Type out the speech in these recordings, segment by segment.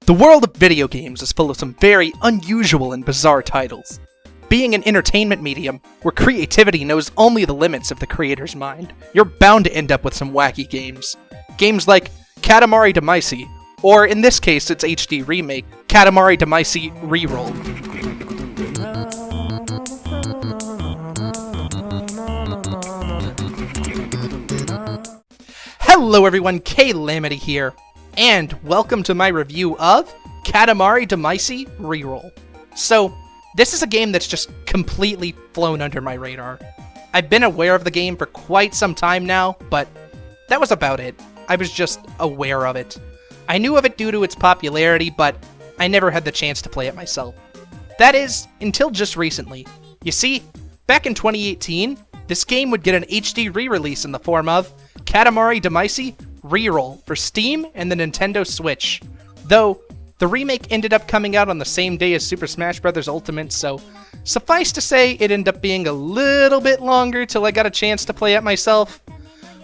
The world of video games is full of some very unusual and bizarre titles. Being an entertainment medium, where creativity knows only the limits of the creator's mind, you're bound to end up with some wacky games. Games like Katamari Damacy, or in this case its HD remake, Katamari Damacy Reroll. Hello everyone, Calemity here, and welcome to my review of Katamari Damacy Reroll. So, this is a game that's just completely flown under my radar. I've been aware of the game for quite some time now, but that was about it. I was just aware of it. I knew of it due to its popularity, but I never had the chance to play it myself. That is, until just recently. You see, back in 2018, this game would get an HD re-release in the form of Katamari Damacy Reroll for Steam and the Nintendo Switch. Though, the remake ended up coming out on the same day as Super Smash Bros. Ultimate, so suffice to say it ended up being a little bit longer till I got a chance to play it myself.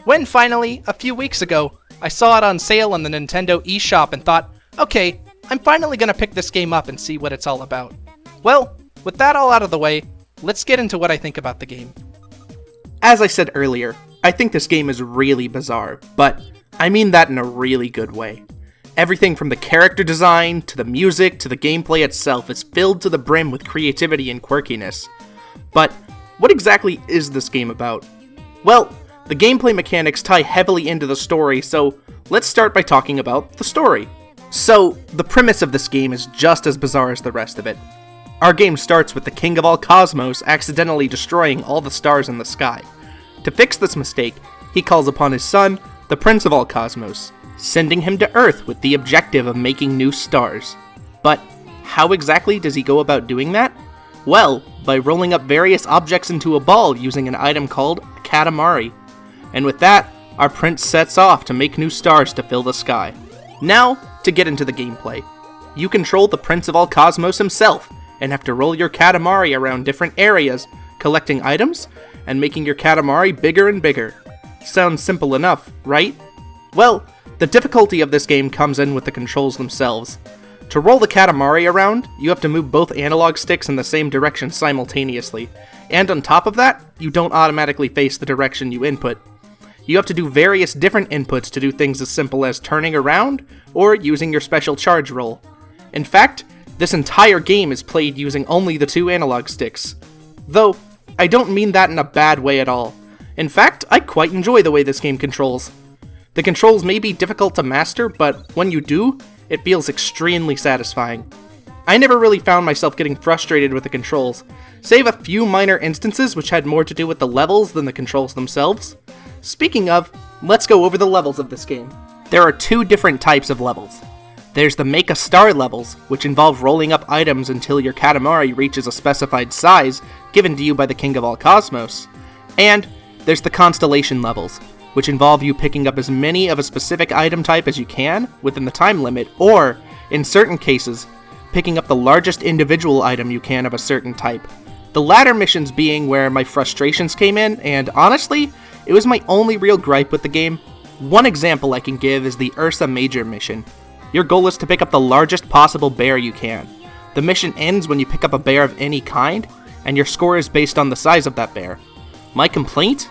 When finally, a few weeks ago, I saw it on sale on the Nintendo eShop and thought, okay, I'm finally gonna pick this game up and see what it's all about. Well, with that all out of the way, let's get into what I think about the game. As I said earlier, I think this game is really bizarre, but I mean that in a really good way. Everything from the character design, to the music, to the gameplay itself is filled to the brim with creativity and quirkiness. But what exactly is this game about? Well, the gameplay mechanics tie heavily into the story, so let's start by talking about the story. So, the premise of this game is just as bizarre as the rest of it. Our game starts with the king of all cosmos accidentally destroying all the stars in the sky. To fix this mistake, he calls upon his son, the prince of all cosmos, sending him to Earth with the objective of making new stars. But how exactly does he go about doing that? Well, by rolling up various objects into a ball using an item called Katamari. And with that, our prince sets off to make new stars to fill the sky. Now, to get into the gameplay. You control the prince of all cosmos himself, and have to roll your Katamari around different areas, collecting items, and making your Katamari bigger and bigger. Sounds simple enough, right? Well, the difficulty of this game comes in with the controls themselves. To roll the Katamari around, you have to move both analog sticks in the same direction simultaneously, and on top of that, you don't automatically face the direction you input. You have to do various different inputs to do things as simple as turning around, or using your special charge roll. In fact, this entire game is played using only the two analog sticks. Though, I don't mean that in a bad way at all. In fact, I quite enjoy the way this game controls. The controls may be difficult to master, but when you do, it feels extremely satisfying. I never really found myself getting frustrated with the controls, save a few minor instances which had more to do with the levels than the controls themselves. Speaking of, let's go over the levels of this game. There are two different types of levels. There's the Make a Star levels, which involve rolling up items until your Katamari reaches a specified size given to you by the King of all Cosmos. And there's the Constellation levels, which involve you picking up as many of a specific item type as you can within the time limit, or, in certain cases, picking up the largest individual item you can of a certain type. The latter missions being where my frustrations came in, and honestly, it was my only real gripe with the game. One example I can give is the Ursa Major mission. Your goal is to pick up the largest possible bear you can. The mission ends when you pick up a bear of any kind, and your score is based on the size of that bear. My complaint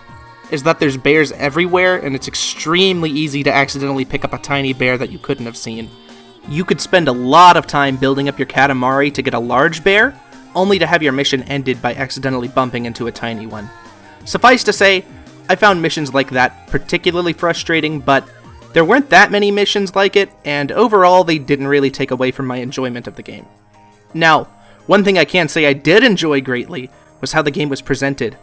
is that there's bears everywhere, and it's extremely easy to accidentally pick up a tiny bear that you couldn't have seen. You could spend a lot of time building up your Katamari to get a large bear, only to have your mission ended by accidentally bumping into a tiny one. Suffice to say, I found missions like that particularly frustrating, but there weren't that many missions like it, and overall they didn't really take away from my enjoyment of the game. Now, one thing I can say I did enjoy greatly was how the game was presented.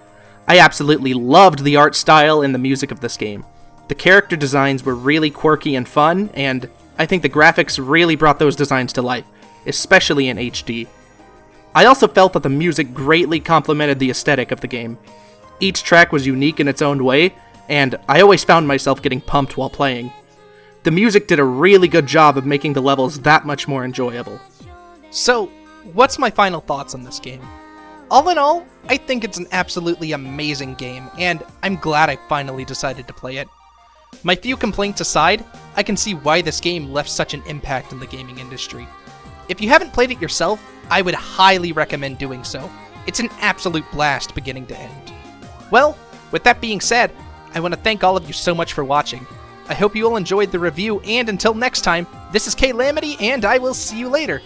I absolutely loved the art style and the music of this game. The character designs were really quirky and fun, and I think the graphics really brought those designs to life, especially in HD. I also felt that the music greatly complemented the aesthetic of the game. Each track was unique in its own way, and I always found myself getting pumped while playing. The music did a really good job of making the levels that much more enjoyable. So, what's my final thoughts on this game? All in all, I think it's an absolutely amazing game, and I'm glad I finally decided to play it. My few complaints aside, I can see why this game left such an impact in the gaming industry. If you haven't played it yourself, I would highly recommend doing so. It's an absolute blast beginning to end. Well, with that being said, I want to thank all of you so much for watching. I hope you all enjoyed the review, and until next time, this is Calemity, and I will see you later.